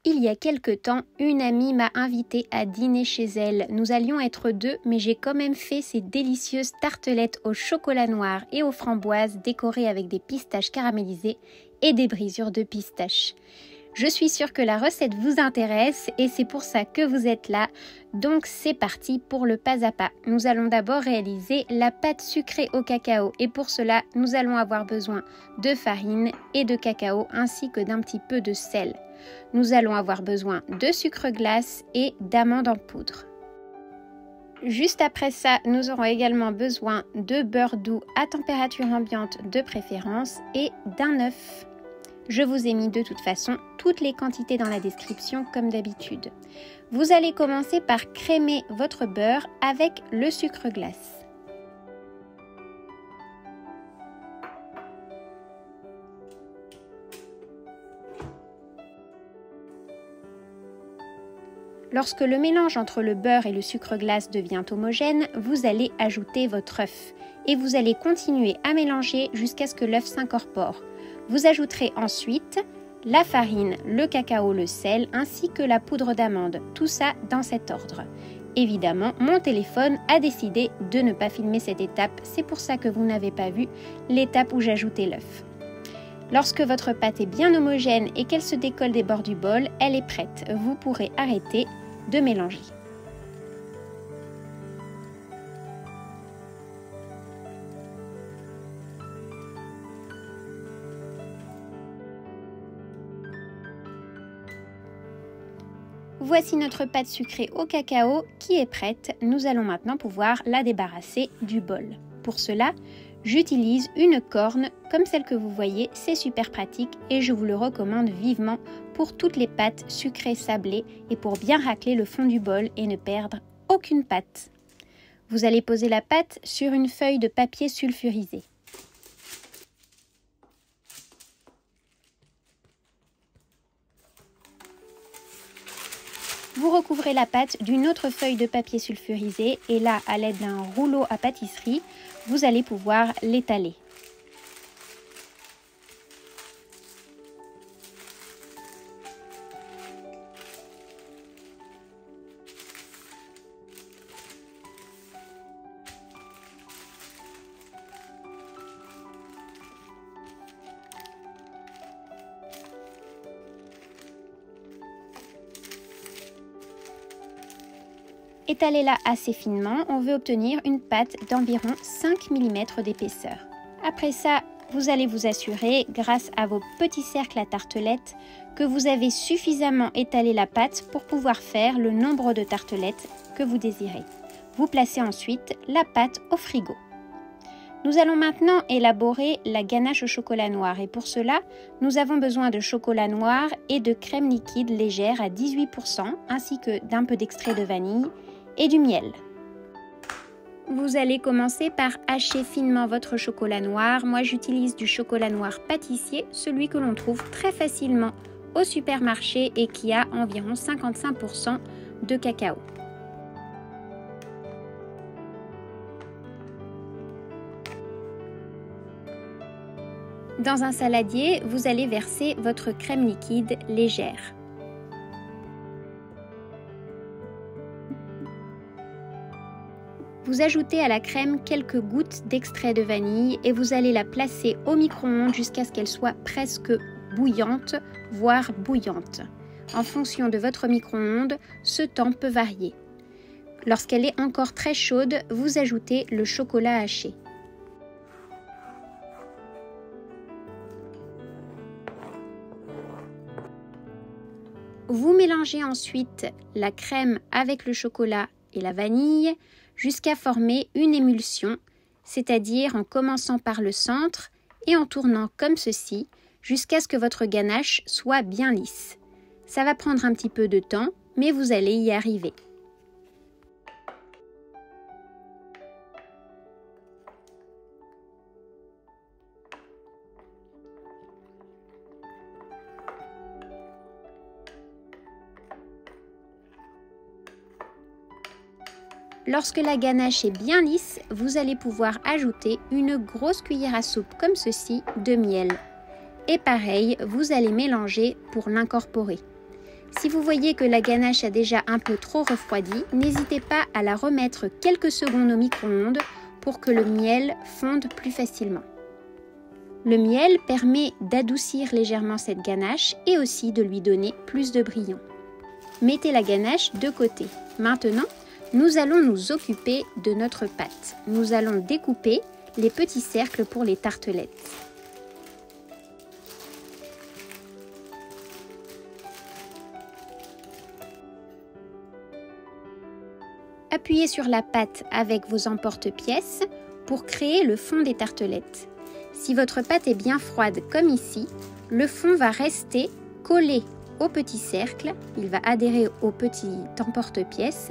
Il y a quelque temps, une amie m'a invitée à dîner chez elle. Nous allions être deux, mais j'ai quand même fait ces délicieuses tartelettes au chocolat noir et aux framboises décorées avec des pistaches caramélisées et des brisures de pistaches. Je suis sûre que la recette vous intéresse et c'est pour ça que vous êtes là. Donc c'est parti pour le pas à pas. Nous allons d'abord réaliser la pâte sucrée au cacao et pour cela, nous allons avoir besoin de farine et de cacao ainsi que d'un petit peu de sel. Nous allons avoir besoin de sucre glace et d'amandes en poudre. Juste après ça, nous aurons également besoin de beurre doux à température ambiante de préférence et d'un œuf. Je vous ai mis de toute façon toutes les quantités dans la description comme d'habitude. Vous allez commencer par crémer votre beurre avec le sucre glace. Lorsque le mélange entre le beurre et le sucre glace devient homogène, vous allez ajouter votre œuf et vous allez continuer à mélanger jusqu'à ce que l'œuf s'incorpore. Vous ajouterez ensuite la farine, le cacao, le sel ainsi que la poudre d'amande, tout ça dans cet ordre. Évidemment, mon téléphone a décidé de ne pas filmer cette étape, c'est pour ça que vous n'avez pas vu l'étape où j'ajoutais l'œuf. Lorsque votre pâte est bien homogène et qu'elle se décolle des bords du bol, elle est prête. Vous pourrez arrêter de mélanger. Voici notre pâte sucrée au cacao qui est prête. Nous allons maintenant pouvoir la débarrasser du bol. Pour cela, j'utilise une corne comme celle que vous voyez, c'est super pratique et je vous le recommande vivement pour toutes les pâtes sucrées sablées et pour bien racler le fond du bol et ne perdre aucune pâte. Vous allez poser la pâte sur une feuille de papier sulfurisé. Vous recouvrez la pâte d'une autre feuille de papier sulfurisé et là, à l'aide d'un rouleau à pâtisserie, vous allez pouvoir l'étaler. Étalez-la assez finement, on veut obtenir une pâte d'environ 5 mm d'épaisseur. Après ça, vous allez vous assurer, grâce à vos petits cercles à tartelettes, que vous avez suffisamment étalé la pâte pour pouvoir faire le nombre de tartelettes que vous désirez. Vous placez ensuite la pâte au frigo. Nous allons maintenant élaborer la ganache au chocolat noir et pour cela, nous avons besoin de chocolat noir et de crème liquide légère à 18% ainsi que d'un peu d'extrait de vanille et du miel. Vous allez commencer par hacher finement votre chocolat noir. Moi, j'utilise du chocolat noir pâtissier, celui que l'on trouve très facilement au supermarché et qui a environ 55% de cacao. Dans un saladier, vous allez verser votre crème liquide légère. Vous ajoutez à la crème quelques gouttes d'extrait de vanille et vous allez la placer au micro-ondes jusqu'à ce qu'elle soit presque bouillante, voire bouillante. En fonction de votre micro-ondes, ce temps peut varier. Lorsqu'elle est encore très chaude, vous ajoutez le chocolat haché. Vous mélangez ensuite la crème avec le chocolat et la vanille jusqu'à former une émulsion, c'est-à-dire en commençant par le centre et en tournant comme ceci jusqu'à ce que votre ganache soit bien lisse. Ça va prendre un petit peu de temps, mais vous allez y arriver. Lorsque la ganache est bien lisse, vous allez pouvoir ajouter une grosse cuillère à soupe comme ceci de miel. Et pareil, vous allez mélanger pour l'incorporer. Si vous voyez que la ganache a déjà un peu trop refroidi, n'hésitez pas à la remettre quelques secondes au micro-ondes pour que le miel fonde plus facilement. Le miel permet d'adoucir légèrement cette ganache et aussi de lui donner plus de brillant. Mettez la ganache de côté. Maintenant, nous allons nous occuper de notre pâte. Nous allons découper les petits cercles pour les tartelettes. Appuyez sur la pâte avec vos emporte-pièces pour créer le fond des tartelettes. Si votre pâte est bien froide comme ici, le fond va rester collé au petit cercle, il va adhérer au petit emporte-pièces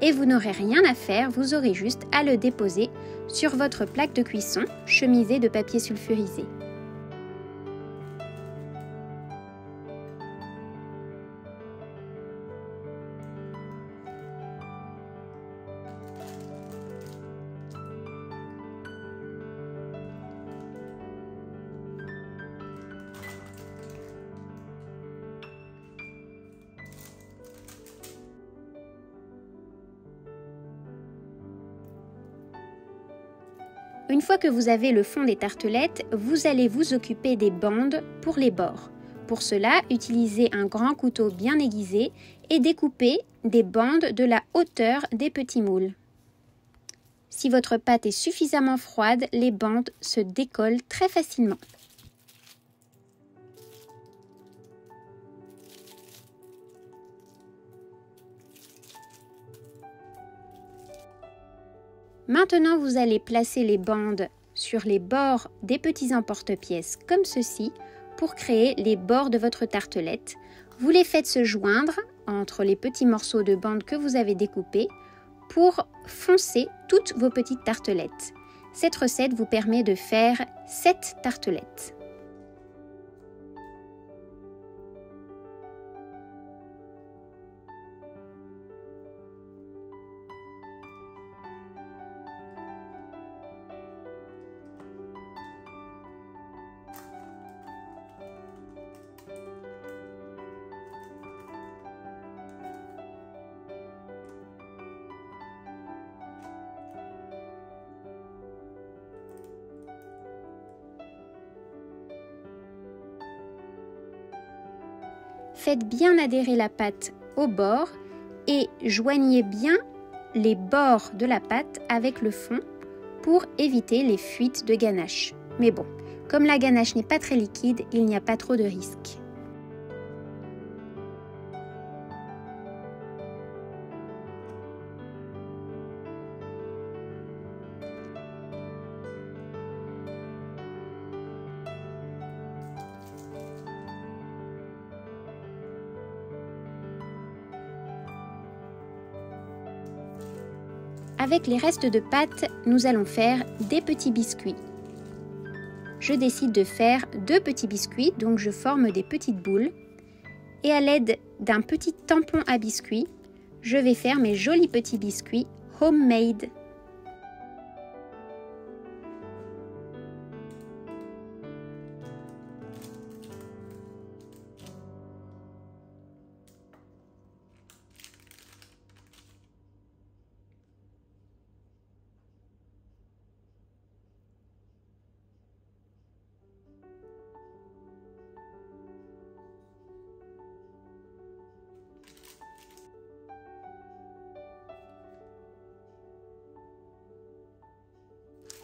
et vous n'aurez rien à faire, vous aurez juste à le déposer sur votre plaque de cuisson chemisée de papier sulfurisé. Une fois que vous avez le fond des tartelettes, vous allez vous occuper des bandes pour les bords. Pour cela, utilisez un grand couteau bien aiguisé et découpez des bandes de la hauteur des petits moules. Si votre pâte est suffisamment froide, les bandes se décollent très facilement. Maintenant, vous allez placer les bandes sur les bords des petits emporte-pièces comme ceci pour créer les bords de votre tartelette. Vous les faites se joindre entre les petits morceaux de bande que vous avez découpés pour foncer toutes vos petites tartelettes. Cette recette vous permet de faire 7 tartelettes. Faites bien adhérer la pâte au bord et joignez bien les bords de la pâte avec le fond pour éviter les fuites de ganache. Mais bon, comme la ganache n'est pas très liquide, il n'y a pas trop de risques. Avec les restes de pâte, nous allons faire des petits biscuits. Je décide de faire 2 petits biscuits, donc je forme des petites boules. Et à l'aide d'un petit tampon à biscuits, je vais faire mes jolis petits biscuits homemade.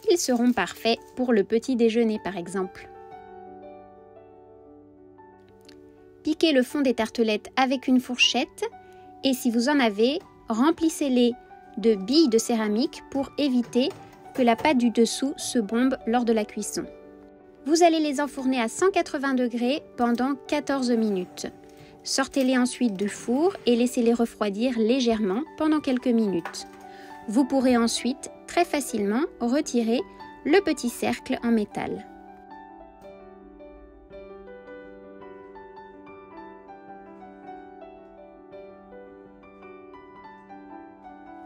Ils seront parfaits pour le petit déjeuner par exemple. Piquez le fond des tartelettes avec une fourchette et si vous en avez, remplissez-les de billes de céramique pour éviter que la pâte du dessous se bombe lors de la cuisson. Vous allez les enfourner à 180 degrés pendant 14 minutes. Sortez-les ensuite du four et laissez-les refroidir légèrement pendant quelques minutes. Vous pourrez ensuite très facilement retirer le petit cercle en métal.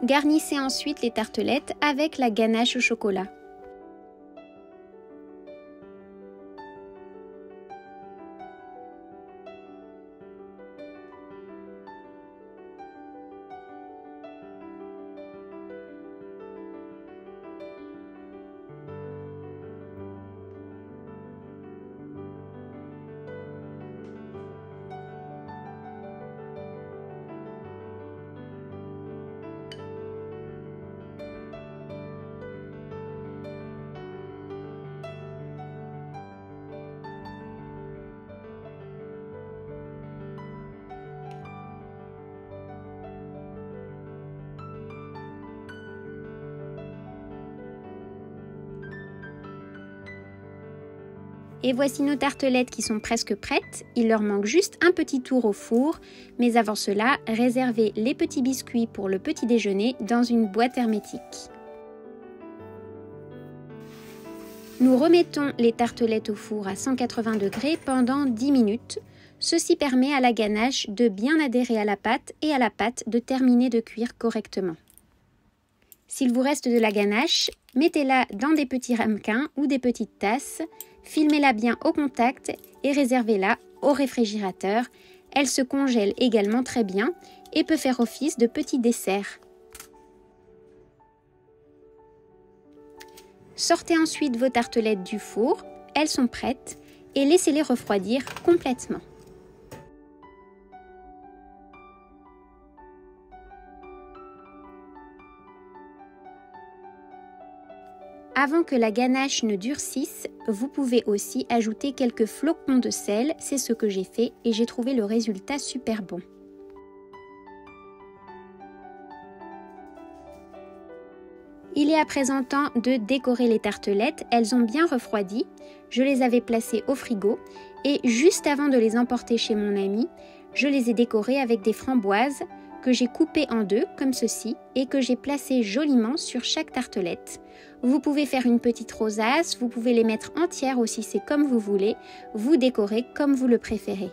Garnissez ensuite les tartelettes avec la ganache au chocolat. Et voici nos tartelettes qui sont presque prêtes. Il leur manque juste un petit tour au four. Mais avant cela, réservez les petits biscuits pour le petit déjeuner dans une boîte hermétique. Nous remettons les tartelettes au four à 180 degrés pendant 10 minutes. Ceci permet à la ganache de bien adhérer à la pâte et à la pâte de terminer de cuire correctement. S'il vous reste de la ganache, mettez-la dans des petits ramequins ou des petites tasses, filmez-la bien au contact et réservez-la au réfrigérateur. Elle se congèle également très bien et peut faire office de petit dessert. Sortez ensuite vos tartelettes du four, elles sont prêtes et laissez-les refroidir complètement. Avant que la ganache ne durcisse, vous pouvez aussi ajouter quelques flocons de sel, c'est ce que j'ai fait et j'ai trouvé le résultat super bon. Il est à présent temps de décorer les tartelettes, elles ont bien refroidi, je les avais placées au frigo et juste avant de les emporter chez mon ami, je les ai décorées avec des framboises que j'ai coupées en deux comme ceci et que j'ai placées joliment sur chaque tartelette. Vous pouvez faire une petite rosace, vous pouvez les mettre entières aussi, c'est comme vous voulez, vous décorez comme vous le préférez.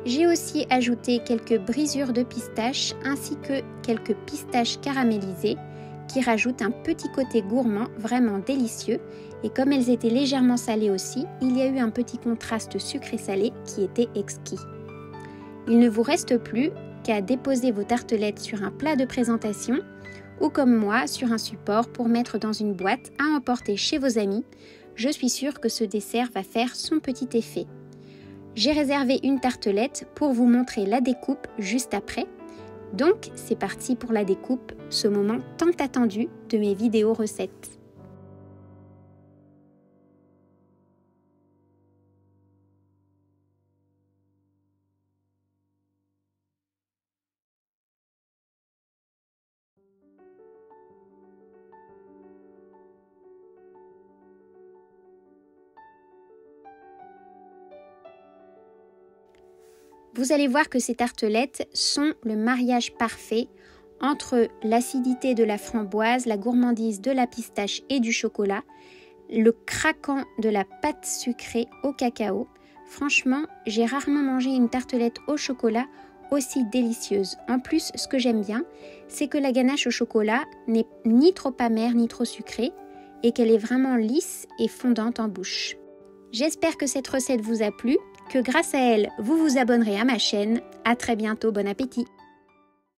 J'ai aussi ajouté quelques brisures de pistaches ainsi que quelques pistaches caramélisées qui rajoutent un petit côté gourmand vraiment délicieux et comme elles étaient légèrement salées aussi, il y a eu un petit contraste sucré-salé qui était exquis. Il ne vous reste plus qu'à déposer vos tartelettes sur un plat de présentation ou comme moi sur un support pour mettre dans une boîte à emporter chez vos amis. Je suis sûre que ce dessert va faire son petit effet. J'ai réservé une tartelette pour vous montrer la découpe juste après. Donc, c'est parti pour la découpe, ce moment tant attendu de mes vidéos recettes. Vous allez voir que ces tartelettes sont le mariage parfait entre l'acidité de la framboise, la gourmandise de la pistache et du chocolat, le craquant de la pâte sucrée au cacao. Franchement, j'ai rarement mangé une tartelette au chocolat aussi délicieuse. En plus, ce que j'aime bien, c'est que la ganache au chocolat n'est ni trop amère ni trop sucrée et qu'elle est vraiment lisse et fondante en bouche. J'espère que cette recette vous a plu, que grâce à elle, vous vous abonnerez à ma chaîne. À très bientôt, bon appétit!